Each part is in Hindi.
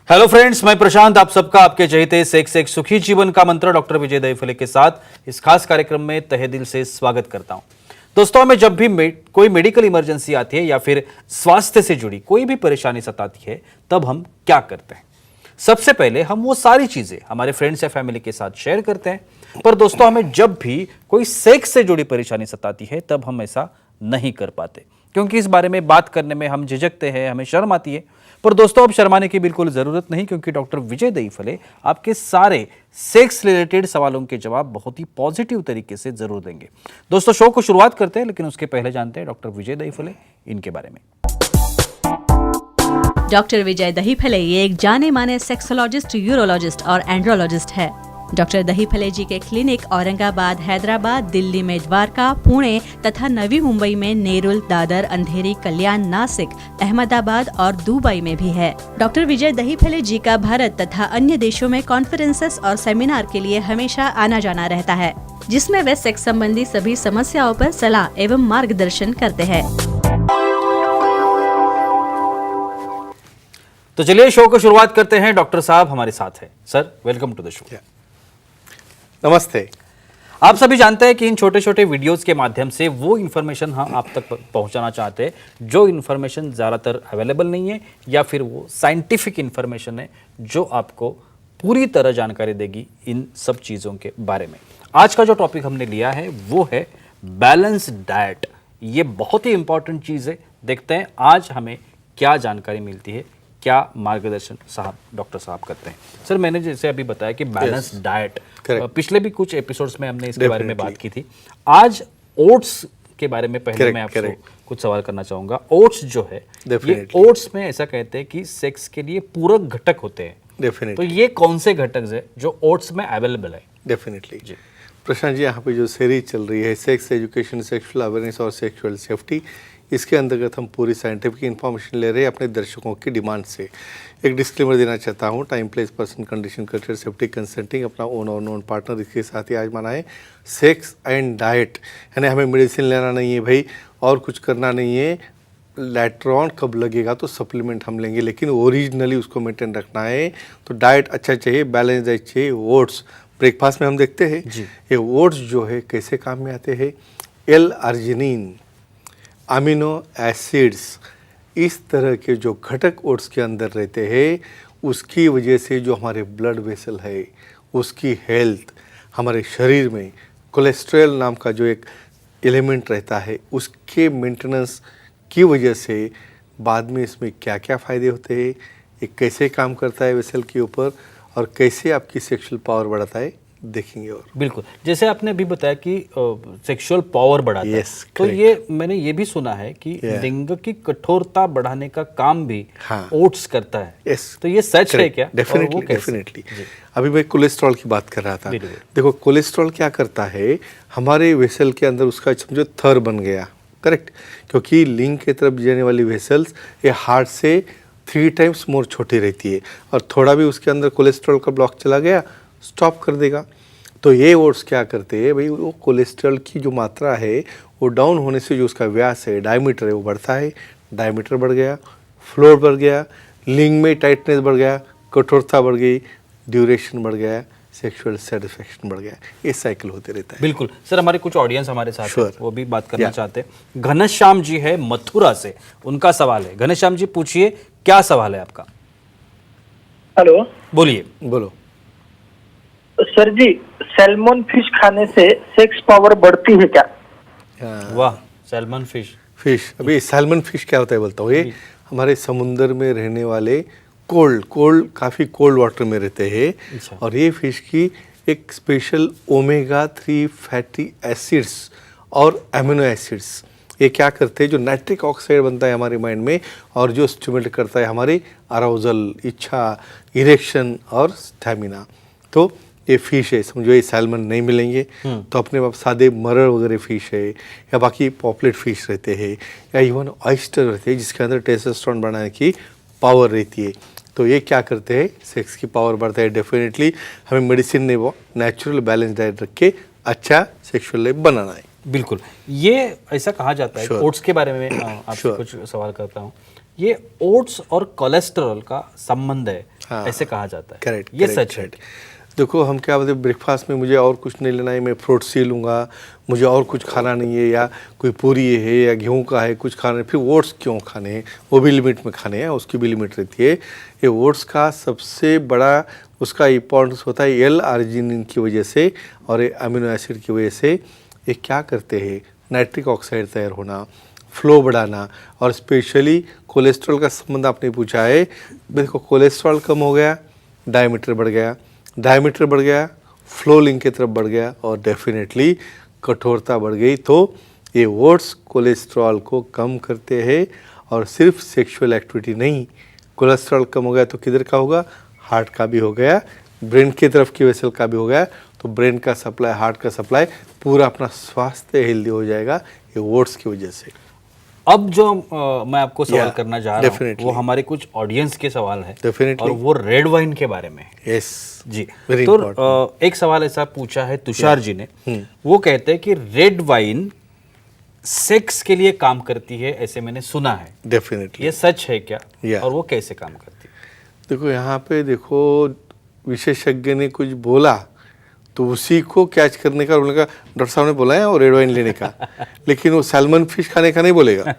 हेलो फ्रेंड्स, मैं प्रशांत आप सबका आपके चहेते सेक्स एक सुखी जीवन का मंत्र डॉक्टर विजय दहीफले के साथ इस खास कार्यक्रम में तहे दिल से स्वागत करता हूं। दोस्तों, हमें जब भी कोई मेडिकल इमरजेंसी आती है या फिर स्वास्थ्य से जुड़ी कोई भी परेशानी सताती है, तब हम क्या करते हैं? सबसे पहले हम वो सारी चीजें हमारे फ्रेंड्स या फैमिली के साथ शेयर करते हैं। पर दोस्तों, हमें जब भी कोई सेक्स से जुड़ी परेशानी सताती है, तब हम ऐसा नहीं कर पाते, क्योंकि इस बारे में बात करने में हम झिझकते हैं, हमें शर्म आती है। पर दोस्तों, अब शर्माने की बिल्कुल जरूरत नहीं, क्योंकि डॉक्टर विजय दहीफले आपके सारे सेक्स रिलेटेड सवालों के जवाब बहुत ही पॉजिटिव तरीके से जरूर देंगे। दोस्तों, शो को शुरुआत करते हैं, लेकिन उसके पहले जानते हैं डॉक्टर विजय दहीफले इनके बारे में। डॉक्टर विजय दहीफले ये एक जाने माने सेक्सोलॉजिस्ट, यूरोलॉजिस्ट और एंड्रोलॉजिस्ट है। डॉक्टर दहीफले जी के क्लिनिक औरंगाबाद, हैदराबाद, दिल्ली में द्वारका, पुणे तथा नवी मुंबई में नेरुल, दादर, अंधेरी, कल्याण, नासिक, अहमदाबाद और दुबई में भी है। डॉक्टर विजय दहीफले जी का भारत तथा अन्य देशों में कॉन्फ्रेंसेस और सेमिनार के लिए हमेशा आना जाना रहता है, जिसमें वे सेक्स संबंधी सभी समस्याओं पर सलाह एवं मार्गदर्शन करते हैं। तो चलिए शो को शुरुआत करते हैं। डॉक्टर साहब हमारे साथ हैं। Sir, welcome to the show. नमस्ते। आप सभी जानते हैं कि इन छोटे छोटे वीडियोस के माध्यम से वो इन्फॉर्मेशन हम आप तक पहुंचाना चाहते हैं जो इन्फॉर्मेशन ज़्यादातर अवेलेबल नहीं है, या फिर वो साइंटिफिक इन्फॉर्मेशन है जो आपको पूरी तरह जानकारी देगी इन सब चीज़ों के बारे में। आज का जो टॉपिक हमने लिया है वो है बैलेंस डाइट। ये बहुत ही इंपॉर्टेंट चीज़ है। देखते हैं आज हमें क्या जानकारी मिलती है, क्या मार्गदर्शन डॉक्टर साहब करते हैं। सर, मैंने जैसे अभी बताया कि बैलेंस डाइट, पिछले भी कुछ एपिसोड्स में हमने इसके बारे में बात की थी। आज ओट्स के बारे में पहले मैं आपसे कुछ सवाल करना चाहूंगा। ओट्स जो है, ये ओट्स में ऐसा कहते हैं कि सेक्स के लिए पूरक घटक होते हैं। तो ये कौन से घटक है जो ओट्स में अवेलेबल है? डेफिनेटली जी प्रशांत जी, यहाँ पे जो सीरीज चल रही है सेक्स एजुकेशन, सेक्सुअल अवेयरनेस और सेक्सुअल सेफ्टी, इसके अंतर्गत हम पूरी साइंटिफिक इन्फॉर्मेशन ले रहे हैं अपने दर्शकों की डिमांड से। एक डिस्क्लेमर देना चाहता हूँ, time, place, person, condition, culture, safety, consulting, अपना ओन और नोन पार्टनर, इसके साथ ही आज माना है सेक्स एंड डाइट। यानी हमें मेडिसिन लेना नहीं है भाई, और कुछ करना नहीं है। लैट्रॉन कब लगेगा तो सप्लीमेंट हम लेंगे, लेकिन ओरिजिनली उसको मेंटेन रखना है। तो डाइट अच्छा चाहिए, बैलेंस डाइट चाहिए। ओट्स ब्रेकफास्ट में हम देखते हैं ये ओट्स जो है कैसे काम में आते हैं। L-अर्जिनिन, अमीनो एसिड्स, इस तरह के जो घटक ओट्स के अंदर रहते हैं, उसकी वजह से जो हमारे ब्लड वेसल है, उसकी हेल्थ, हमारे शरीर में कोलेस्ट्रॉल नाम का जो एक एलिमेंट रहता है, उसके मेंटेनेंस की वजह से बाद में इसमें क्या क्या फ़ायदे होते हैं, ये कैसे काम करता है वेसल के ऊपर, और कैसे आपकी सेक्सुअल पावर बढ़ाता है, देखेंगे। और बिल्कुल जैसे आपने अभी बताया कि सेक्सुअल पावर बढ़ाता है, तो ये मैंने ये भी सुना है कि लिंग की कठोरता बढ़ाने का काम भी ओट्स करता है। तो ये सच है क्या? डेफिनेटली। अभी मैं कोलेस्ट्रॉल की बात कर रहा था। देखो, कोलेस्ट्रॉल क्या करता है, हमारे वेसल के अंदर उसका समझो थर बन गया, करेक्ट, क्योंकि लिंग की तरफ जाने वाली वेसल्स ये हार्ट से 3 टाइम्स मोर छोटी रहती है, और थोड़ा भी उसके अंदर कोलेस्ट्रॉल का ब्लॉक चला गया, स्टॉप कर देगा। तो ये ओट्स क्या करते हैं भाई, वो कोलेस्ट्रॉल की जो मात्रा है वो डाउन होने से जो उसका व्यास है, डायमीटर है, वो बढ़ता है। डायमीटर बढ़ गया, फ्लोर बढ़ गया, लिंग में टाइटनेस बढ़ गया, कठोरता बढ़ गई, ड्यूरेशन बढ़ गया, सेक्सुअल सेटिस्फैक्शन बढ़ गया। ये साइकिल होते रहता है। बिल्कुल सर, हमारे कुछ ऑडियंस हमारे साथ है, वो भी बात करना चाहते हैं। घनश्याम जी है मथुरा से, उनका सवाल है। घनश्याम जी, पूछिए, क्या सवाल है आपका? हेलो, बोलिए। बोलो सर जी, सैल्मन फिश खाने से सेक्स पावर बढ़ती है क्या? वाह, सैल्मन फिश। अभी सैल्मन फिश क्या होता है बोलता हूँ। ये हमारे समुद्र में रहने वाले काफ़ी कोल्ड वाटर में रहते हैं। और ये फिश की एक स्पेशल ओमेगा-3 फैटी एसिड्स और अमीनो एसिड्स, ये क्या करते हैं, जो नाइट्रिक ऑक्साइड बनता है हमारे माइंड में, और जो स्टिमुलेट करता है हमारी अराउजल, इच्छा, इरेक्शन और स्टैमिना। तो ये फिश है, समझो ये सैल्मन नहीं मिलेंगे तो अपने पास सादे मरड़ वगैरह फिश है, या बाकी पॉपलेट फिश रहते हैं, या इवन ऑयस्टर रहते हैं जिसके अंदर टेस्टोस्टेरोन बढ़ाने की पावर रहती है। तो ये क्या करते हैं, सेक्स की पावर बढ़ता है। डेफिनेटली हमें मेडिसिन नहीं, वो नेचुरल बैलेंस डाइट रख के अच्छा सेक्सुअल लाइफ बनाना है। बिल्कुल, ये ऐसा कहा जाता है। ओट्स के बारे में आपसे कुछ सवाल करता हूँ ये ओट्स और कोलेस्ट्रॉल का संबंध है, हाँ, ऐसे कहा जाता है। करेक्ट, ये सच है। देखो हम क्या बोलते हैं, ब्रेकफास्ट में मुझे और कुछ नहीं लेना है, मैं फ्रूट्स ही लूँगा, मुझे और कुछ खाना नहीं है, या कोई पूरी है या गेहूं का है कुछ खाना है, फिर ओट्स क्यों खाने हैं, वो भी लिमिट में खाने हैं, उसकी भी लिमिट रहती है। ये ओट्स का सबसे बड़ा उसका इम्पोर्टेंस होता है एल आर्जिनिन की वजह से और अमीनो एसिड की वजह से। ये क्या करते हैं, नाइट्रिक ऑक्साइड तैयार होना, फ्लो बढ़ाना, और स्पेशली कोलेस्ट्रॉल का संबंध आपने पूछा है। देखो कोलेस्ट्रॉल कम हो गया, डायमीटर बढ़ गया, डायमीटर बढ़ गया, फ्लो लिंक की तरफ बढ़ गया, और डेफिनेटली कठोरता बढ़ गई। तो ये ओट्स कोलेस्ट्रॉल को कम करते हैं, और सिर्फ सेक्सुअल एक्टिविटी नहीं, कोलेस्ट्रॉल कम हो गया तो किधर का होगा, हार्ट का भी हो गया, ब्रेन की तरफ की वेसल का भी हो गया, तो ब्रेन का सप्लाई, हार्ट का सप्लाई, पूरा अपना स्वास्थ्य हेल्दी हो जाएगा ये ओट्स की वजह से। अब जो मैं आपको सवाल Yeah, करना चाह रहा हूँ definitely. वो हमारे कुछ ऑडियंस के सवाल है, Definitely. और वो रेड वाइन के बारे में है। यस, जी। वेरी तो इंपॉर्टेंट। एक सवाल ऐसा पूछा है तुषार जी ने, वो कहते हैं कि रेड वाइन सेक्स के लिए काम करती है, ऐसे मैंने सुना है, डेफिनेटली। ये सच है क्या? Yeah. और वो कैसे काम करती है? देखो यहाँ पे देखो विशेषज्ञ ने कुछ बोला तो उसी को कैच करने का, उन्होंने कहा डॉक्टर साहब ने बोला है और रेड वाइन लेने का, लेकिन वो सैल्मन फिश खाने का नहीं बोलेगा।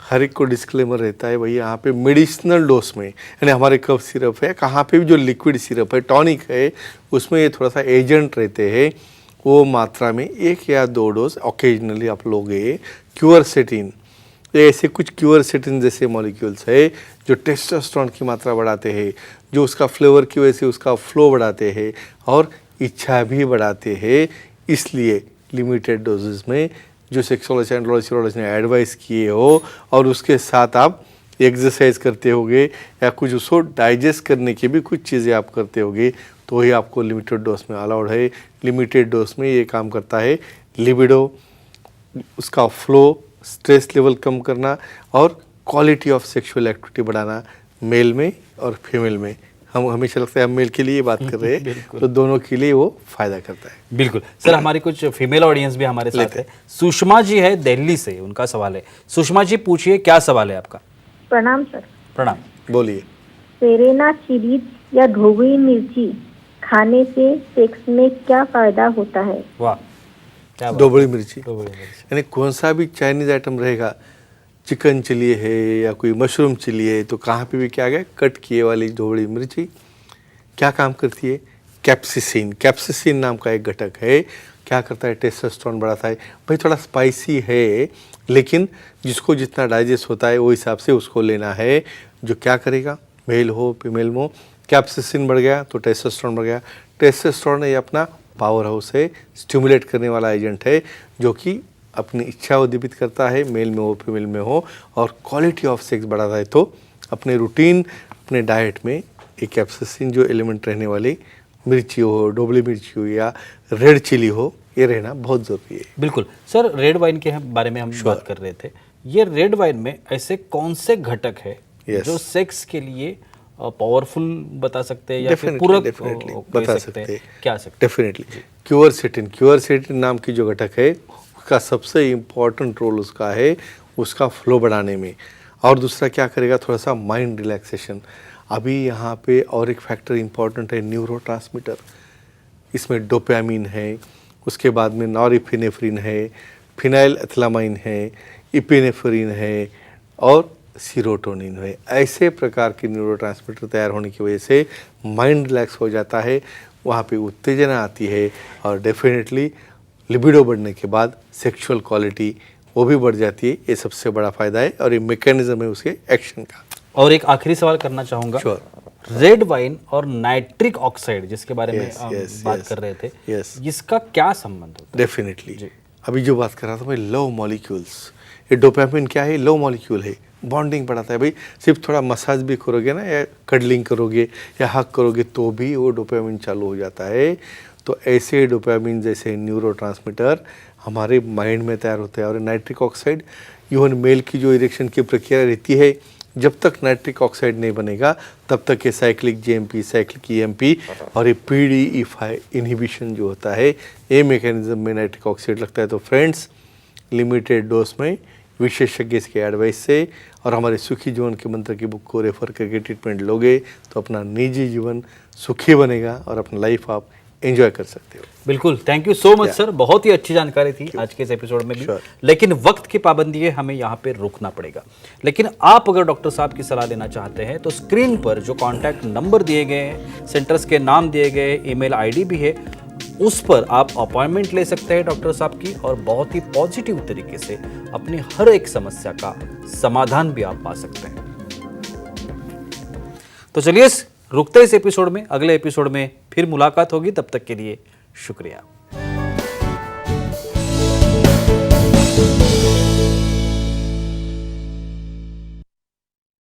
हर एक को डिस्क्लेमर रहता है भाई, यहाँ पे मेडिसिनल डोज में, यानी हमारे कफ सिरप है, कहाँ पे भी जो लिक्विड सिरप है, टॉनिक है, उसमें ये थोड़ा सा एजेंट रहते हैं, वो मात्रा में 1 या 2 डोज ऑकेजनली आप लोगे। क्यूरसेटिन, ऐसे कुछ क्यूरसेटिन जैसे मॉलिक्यूल्स है जो टेस्टोस्टेरोन की मात्रा बढ़ाते हैं, जो उसका फ्लेवर की वजह से उसका फ्लो बढ़ाते हैं और इच्छा भी बढ़ाते हैं। इसलिए लिमिटेड डोजेस में जो सेक्सोलॉजी एंड्रोलॉजी ने एडवाइस किए हो, और उसके साथ आप एक्सरसाइज करते होगे या कुछ उसको डाइजेस्ट करने की भी कुछ चीज़ें आप करते होगे, तो ही आपको लिमिटेड डोज में अलाउड है। लिमिटेड डोज में ये काम करता है लिबिडो, उसका फ्लो, स्ट्रेस लेवल कम करना और क्वालिटी ऑफ सेक्सुअल एक्टिविटी बढ़ाना, मेल में और फीमेल में। हम हमेशा लगता है हम मेल के लिए बात कर रहे हैं, तो दोनों के लिए वो फायदा करता है। बिल्कुल सर, हमारी कुछ फीमेल ऑडियंस भी हमारे साथ है। सुषमा जी है दिल्ली से, उनका सवाल है। सुषमा जी पूछिए, क्या सवाल है आपका? प्रणाम सर। प्रणाम। बोलिए। सेरेना चिलीज या ढोबी मिर्ची खाने से सेक्स में क्या फायदा होता है? वाह, क्या बात। डोबड़ी मिर्ची, डोबड़ी मिर्ची। यानी कौन सा भी चाइनीज आइटम रहेगा, चिकन चिली है या कोई मशरूम चिली है, तो कहाँ पे भी क्या गया, कट किए वाली ढोबड़ी मिर्ची क्या काम करती है, कैप्सिसिन, कैप्सिसिन नाम का एक घटक है, क्या करता है, टेस्टोस्टेरोन बढ़ाता है। भाई थोड़ा स्पाइसी है, लेकिन जिसको जितना डाइजेस्ट होता है वो हिसाब से उसको लेना है। जो क्या करेगा, मेल हो फीमेल हो, कैप्सिसिन बढ़ गया तो टेस्टोस्टेरोन बढ़ गया। टेस्टोस्टेरोन ये अपना पावर हाउस है, स्टिमुलेट करने वाला एजेंट है, जो कि अपनी इच्छा उद्दीपित करता है, मेल में हो फीमेल में हो, और क्वालिटी ऑफ सेक्स बढ़ाता है। तो अपने रूटीन, अपने डाइट में एक कैप्सिसिन जो एलिमेंट रहने वाली मिर्ची हो, डोबली मिर्ची हो या रेड चिली हो, ये रहना बहुत ज़रूरी है। बिल्कुल सर, रेड वाइन के बारे में हम बात कर रहे थे। ये रेड वाइन में ऐसे कौन से घटक है Yes. जो सेक्स के लिए पावरफुल बता सकते हैं या फिर डेफिनेटली पूरक डेफिनेटली कह बता सकते सकते हैं, क्या सकते हैं? डेफिनेटली क्यूरसेटिन, क्यूरसेटिन नाम की जो घटक है उसका सबसे इम्पॉर्टेंट रोल उसका है उसका फ्लो बढ़ाने में। और दूसरा क्या करेगा, थोड़ा सा माइंड रिलैक्सेशन। अभी यहाँ पे और एक फैक्टर इम्पॉर्टेंट है, न्यूरोट्रांसमीटर। इसमें डोपामिन है, उसके बाद में नॉरएपिनेफ्रिन है, फिनाइल एथिलामाइन है, इपिनेफ्रिन है और सीरोटोनिन है। ऐसे प्रकार के न्यूरोट्रांसमीटर तैयार होने की वजह से माइंड रिलैक्स हो जाता है, वहाँ पे उत्तेजना आती है, और डेफिनेटली लिबिडो बढ़ने के बाद सेक्सुअल क्वालिटी वो भी बढ़ जाती है। ये सबसे बड़ा फायदा है, और ये मैकेनिज्म है उसके एक्शन का। और एक आखिरी सवाल करना चाहूंगा। Sure. रेड वाइन और नाइट्रिक ऑक्साइड जिसके बारे में Yes, हम yes, बात yes. कर रहे थे, Yes. इसका क्या संबंध होता है? डेफिनेटली अभी जो बात कर रहा था मैं, लव मॉलिक्यूल्स, ये डोपामिन क्या है, लव मॉलिक्यूल है, बॉन्डिंग बढ़ाता है। भाई सिर्फ थोड़ा मसाज भी करोगे ना, या कडलिंग करोगे या हक करोगे तो भी वो डोपामिन चालू हो जाता है। तो ऐसे डोपामिन जैसे न्यूरोट्रांसमीटर हमारे माइंड में तैयार होते हैं। और नाइट्रिक ऑक्साइड, इवन मेल की जो इरेक्शन की प्रक्रिया रहती है, जब तक नाइट्रिक ऑक्साइड नहीं बनेगा तब तक ये साइक्लिक जीएमपी, साइक्लिक ईएमपी और ये PDE5 इनहिबिशन जो होता है, ये मैकेनिज्म में नाइट्रिक ऑक्साइड लगता है। तो फ्रेंड्स, लिमिटेड डोज में विशेषज्ञ के एडवाइस से और हमारे सुखी जीवन के मंत्र की बुक को रेफर करके ट्रीटमेंट लोगे तो अपना निजी जीवन सुखी बनेगा और अपना लाइफ आप एंजॉय कर सकते हो। बिल्कुल, thank you so much sir, बहुत ही अच्छी जानकारी थी आज के इस एपिसोड में भी। Sure. लेकिन वक्त की पाबंदी है, हमें यहाँ पे रुकना पड़ेगा। लेकिन आप अगर डॉक्टर साहब की सलाह लेना चाहते हैं तो स्क्रीन पर जो कॉन्टैक्ट नंबर दिए गए हैं, सेंटर्स के नाम दिए गए, ईमेल आईडी भी है, उस पर आप अपॉइंटमेंट ले सकते हैं डॉक्टर साहब की और बहुत ही पॉजिटिव तरीके से अपनी हर एक समस्या का समाधान भी आप पा सकते हैं। तो चलिए रुकते इस एपिसोड में, अगले एपिसोड में फिर मुलाकात होगी, तब तक के लिए शुक्रिया।